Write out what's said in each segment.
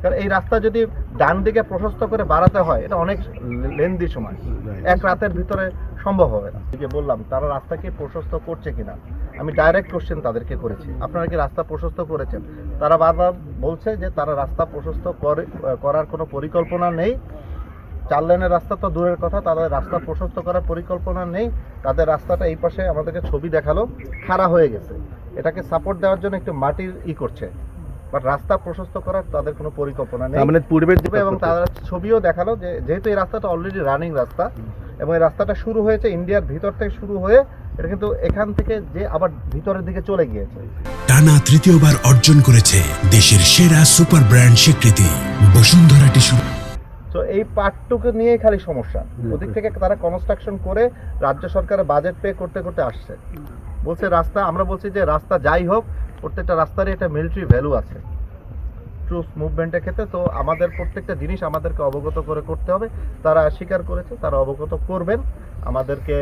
কারণ এই রাস্তা যদি ডান দিকে প্রশস্ত করে বাড়াতে হয় এটা অনেক লেন্দি সময়, এক রাতের ভিতরে সম্ভব হবে না। যে বললাম তারা রাস্তাকে প্রশস্ত করছে কিনা, আমি ডাইরেক্ট কোশ্চেন তাদেরকে করেছি, আপনারা কি রাস্তা প্রশস্ত করেছেন? তারা বারবার বলছে যে তারা রাস্তা প্রশস্ত করার কোনো পরিকল্পনা নেই। 4 লেনের রাস্তা তো দূরের কথা, তাদের রাস্তা প্রশস্ত করার পরিকল্পনা নেই। তাদের রাস্তাটা এই পাশে আমাদেরকে ছবি দেখালো খাড়া হয়ে গেছে, এটাকে সাপোর্ট দেওয়ার জন্য একটু মাটির করছে, বাট রাস্তা প্রশস্ত করার তাদের কোনো পরিকল্পনা নেই। মানে পূর্বের দিকে, এবং তারা ছবিও দেখালো যে যেহেতু এই রাস্তাটা অলরেডি রানিং রাস্তা এবং এই রাস্তাটা শুরু হয়েছে ইন্ডিয়ার ভিতর থেকে শুরু হয়ে এটা কিন্তু এখান থেকে যে আবার ভিতরের দিকে চলে গিয়েছে। টানা তৃতীয়বার অর্জন করেছে দেশের সেরা সুপার ব্র্যান্ড স্বীকৃতি বসুন্ধরা টিস্যু। তো এই পার্টটুকু নিয়ে খালি সমস্যা, ওদিক থেকে তারা কনস্ট্রাকশন করে রাজ্য সরকারের বাজেট পে করতে করতে আসছে। বলছে রাস্তা, আমরা বলছি যে রাস্তা যাই হোক প্রত্যেকটা রাস্তারই একটা মিলিটারি ভ্যালু আছে ট্রুথ মুভমেন্টের ক্ষেত্রে। তো আমাদের প্রত্যেকটা জিনিস আমাদেরকে অবগত করে করতে হবে, তারা স্বীকার করেছে, তারা অবগত করবেন আমাদেরকে।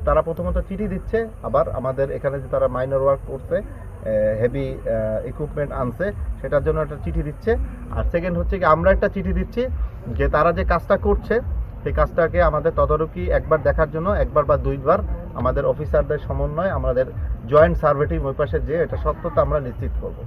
তারা প্রথমত চিঠি দিচ্ছে, আবার আমাদের এখানে যে তারা মাইনর ওয়ার্ক করছে, হেভি ইকুইপমেন্ট আনছে, সেটার জন্য একটা চিঠি দিচ্ছে। আর সেকেন্ড হচ্ছে কি আমরা একটা চিঠি দিচ্ছি যে তারা যে কাজটা করছে সেই কাজটাকে আমাদের তদারকি একবার দেখার জন্য, একবার বা দুইবার আমাদের অফিসারদের সমন্বয়ে আমাদের জয়েন্ট সার্ভে টিম ওই পাশে যেয়ে এটা সত্যতা আমরা নিশ্চিত করব।